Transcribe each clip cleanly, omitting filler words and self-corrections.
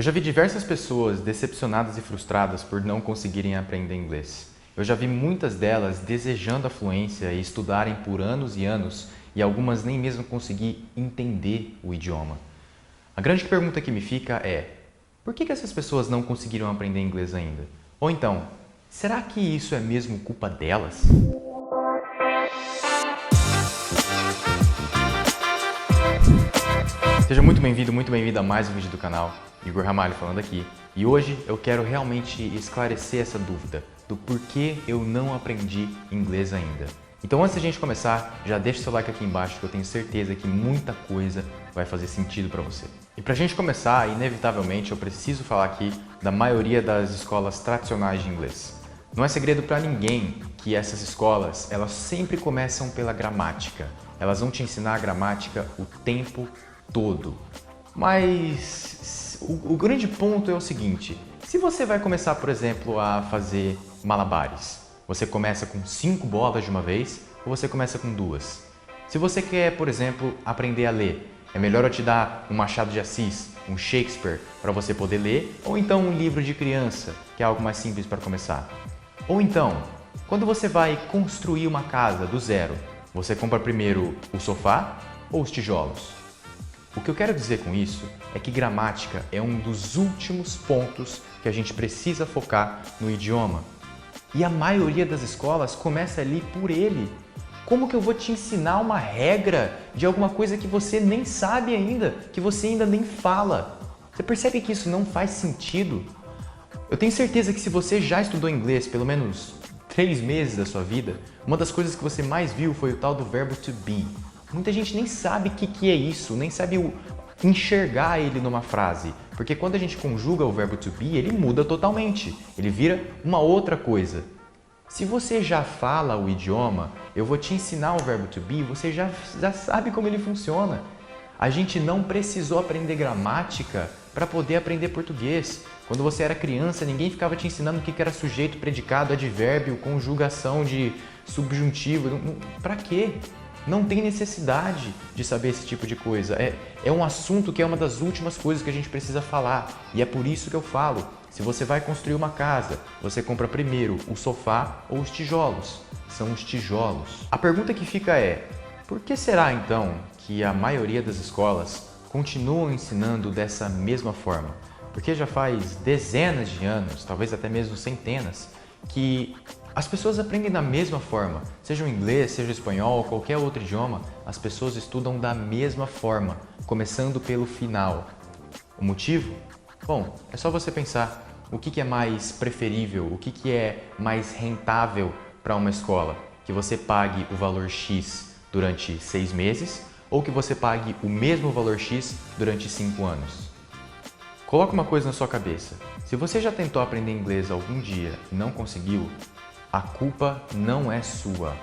Eu já vi diversas pessoas decepcionadas e frustradas por não conseguirem aprender inglês. Eu já vi muitas delas desejando a fluência e estudarem por anos e anos e algumas nem mesmo conseguir entender o idioma. A grande pergunta que me fica é: por que essas pessoas não conseguiram aprender inglês ainda? Ou então, será que isso é mesmo culpa delas? Seja muito bem-vindo, muito bem-vinda a mais um vídeo do canal. Igor Ramalho falando aqui. E hoje eu quero realmente esclarecer essa dúvida do porquê eu não aprendi inglês ainda. Então antes da gente começar, já deixa o seu like aqui embaixo que eu tenho certeza que muita coisa vai fazer sentido para você. E pra gente começar, inevitavelmente eu preciso falar aqui da maioria das escolas tradicionais de inglês. Não é segredo para ninguém que essas escolas, elas sempre começam pela gramática. Elas vão te ensinar a gramática o tempo todo. Mas o grande ponto é o seguinte: se você vai começar, por exemplo, a fazer malabares, você começa com 5 bolas de uma vez ou você começa com 2? Se você quer, por exemplo, aprender a ler, é melhor eu te dar um Machado de Assis, um Shakespeare para você poder ler, ou então um livro de criança, que é algo mais simples para começar. Ou então, quando você vai construir uma casa do zero, você compra primeiro o sofá ou os tijolos? O que eu quero dizer com isso é que gramática é um dos últimos pontos que a gente precisa focar no idioma. E a maioria das escolas começa ali por ele. Como que eu vou te ensinar uma regra de alguma coisa que você nem sabe ainda, que você ainda nem fala? Você percebe que isso não faz sentido? Eu tenho certeza que se você já estudou inglês pelo menos 3 meses da sua vida, uma das coisas que você mais viu foi o tal do verbo to be. Muita gente nem sabe o que é isso, nem sabe enxergar ele numa frase. Porque quando a gente conjuga o verbo to be, ele muda totalmente. Ele vira uma outra coisa. Se você já fala o idioma, eu vou te ensinar o verbo to be, você já sabe como ele funciona. A gente não precisou aprender gramática para poder aprender português. Quando você era criança, ninguém ficava te ensinando o que era sujeito, predicado, advérbio, conjugação de subjuntivo. Para quê? Não tem necessidade de saber esse tipo de coisa. É um assunto que é uma das últimas coisas que a gente precisa falar. E é por isso que eu falo, se você vai construir uma casa, você compra primeiro o sofá ou os tijolos. São os tijolos. A pergunta que fica é: por que será então que a maioria das escolas continuam ensinando dessa mesma forma? Porque já faz dezenas de anos, talvez até mesmo centenas, que as pessoas aprendem da mesma forma. Seja o inglês, seja o espanhol ou qualquer outro idioma, as pessoas estudam da mesma forma, começando pelo final. O motivo? Bom, é só você pensar o que é mais preferível, o que é mais rentável para uma escola. Que você pague o valor X durante 6 meses ou que você pague o mesmo valor X durante 5 anos. Coloque uma coisa na sua cabeça: se você já tentou aprender inglês algum dia e não conseguiu, a culpa não é sua.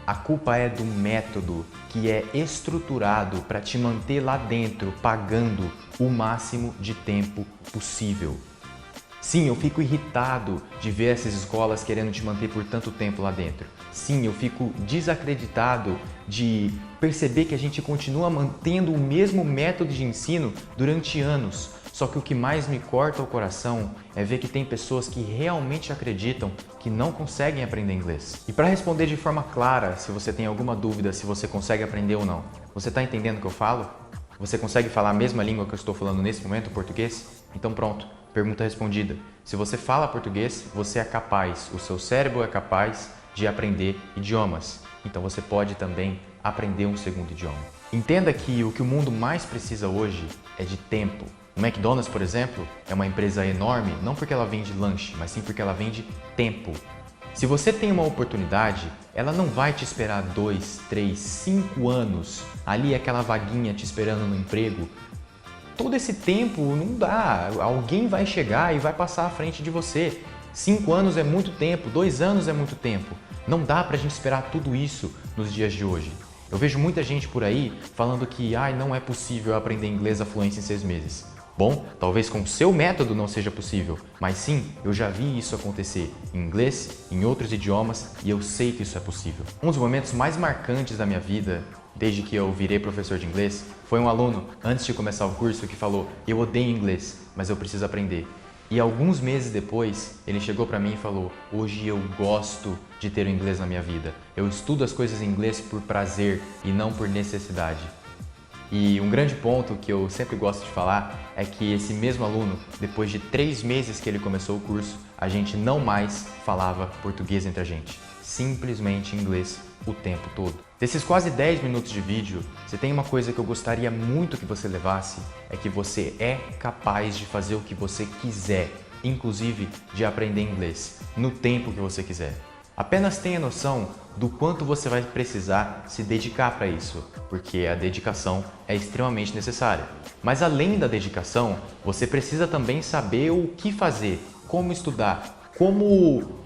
A culpa é do método que é estruturado para te manter lá dentro, pagando o máximo de tempo possível. Sim, eu fico irritado de ver essas escolas querendo te manter por tanto tempo lá dentro. Sim, eu fico desacreditado de perceber que a gente continua mantendo o mesmo método de ensino durante anos. Só que o que mais me corta o coração é ver que tem pessoas que realmente acreditam que não conseguem aprender inglês. E para responder de forma clara, se você tem alguma dúvida se você consegue aprender ou não, você está entendendo o que eu falo? Você consegue falar a mesma língua que eu estou falando nesse momento, o português? Então pronto, pergunta respondida. Se você fala português, você é capaz, o seu cérebro é capaz de aprender idiomas. Então você pode também aprender um segundo idioma. Entenda que o mundo mais precisa hoje é de tempo. O McDonald's, por exemplo, é uma empresa enorme, não porque ela vende lanche, mas sim porque ela vende tempo. Se você tem uma oportunidade, ela não vai te esperar 2, 3, 5 anos, ali aquela vaguinha te esperando no emprego. Todo esse tempo não dá, alguém vai chegar e vai passar à frente de você. 5 anos é muito tempo, 2 anos é muito tempo. Não dá pra gente esperar tudo isso nos dias de hoje. Eu vejo muita gente por aí falando que não é possível aprender inglês à fluência em 6 meses. Bom, talvez com o seu método não seja possível, mas sim, eu já vi isso acontecer em inglês, em outros idiomas, e eu sei que isso é possível. Um dos momentos mais marcantes da minha vida desde que eu virei professor de inglês, foi um aluno, antes de começar o curso, que falou: eu odeio inglês, mas eu preciso aprender. E alguns meses depois, ele chegou para mim e falou: hoje eu gosto de ter o inglês na minha vida. Eu estudo as coisas em inglês por prazer e não por necessidade. E um grande ponto que eu sempre gosto de falar é que esse mesmo aluno, depois de 3 meses que ele começou o curso, a gente não mais falava português entre a gente. Simplesmente inglês o tempo todo. Desses quase 10 minutos de vídeo, se tem uma coisa que eu gostaria muito que você levasse, é que você é capaz de fazer o que você quiser, inclusive de aprender inglês, no tempo que você quiser. Apenas tenha noção do quanto você vai precisar se dedicar para isso, porque a dedicação é extremamente necessária. Mas além da dedicação, você precisa também saber o que fazer, como estudar, como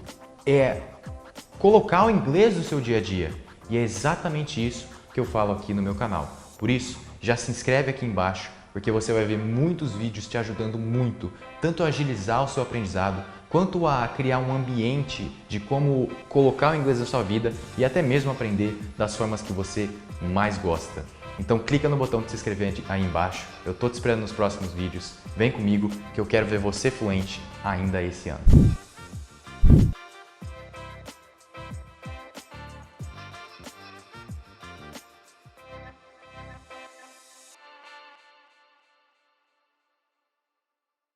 colocar o inglês no seu dia a dia. E é exatamente isso que eu falo aqui no meu canal. Por isso, já se inscreve aqui embaixo, porque você vai ver muitos vídeos te ajudando muito, tanto a agilizar o seu aprendizado, quanto a criar um ambiente de como colocar o inglês na sua vida e até mesmo aprender das formas que você mais gosta. Então clica no botão de se inscrever aí embaixo, eu tô te esperando nos próximos vídeos, vem comigo que eu quero ver você fluente ainda esse ano.